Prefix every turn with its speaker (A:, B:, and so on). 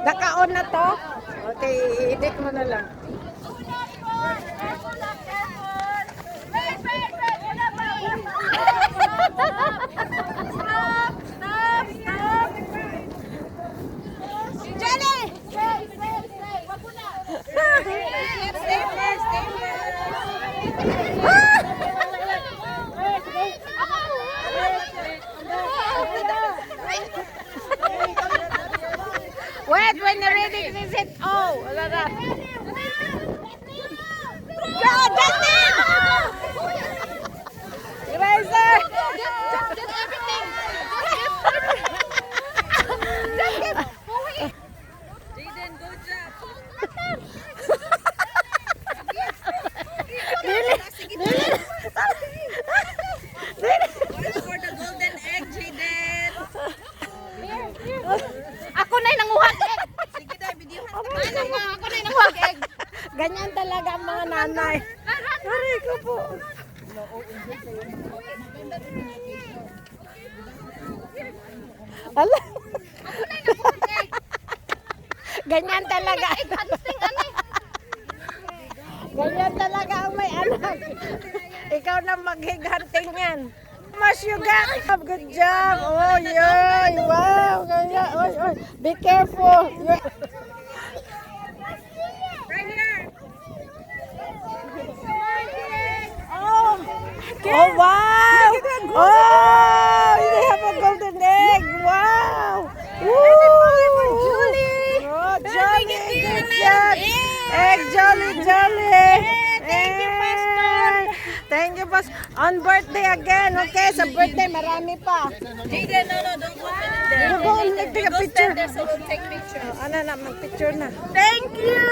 A: Naka-on na to? Okay, i-edit mo na lang. Wait, when you're ready, this is oh, wala na. Go, Justin! Eraser! Just everything! Justin! Jaden, go job! Really? Watch for the golden egg, Jaden! Ako na yung nanguhag egg. Sige na, videohan ka. Ako na yung nanguhag egg. Ganyan talaga ang mga nanay. Aray ko po. Ala. Ganyan talaga. Ganyan talaga ang may anak. Ikaw na mag-hunting yan. Mas you got. Good job. Oh, yeah. Wow. Oh. Be careful. Right here. Oh. Oh, wow. Oh, you have a golden egg. Wow. Woo. Julie. Oh, Jolly. Good job. Egg, Jolly. Thank you, Pastor. Thank you, Pastor. On birthday again, okay? Sa birthday, marami pa.
B: Jaden, no, don't open it there.
A: Go, take a picture.
B: So we'll take pictures.
A: Ano na, mag-picture na.
B: Thank you!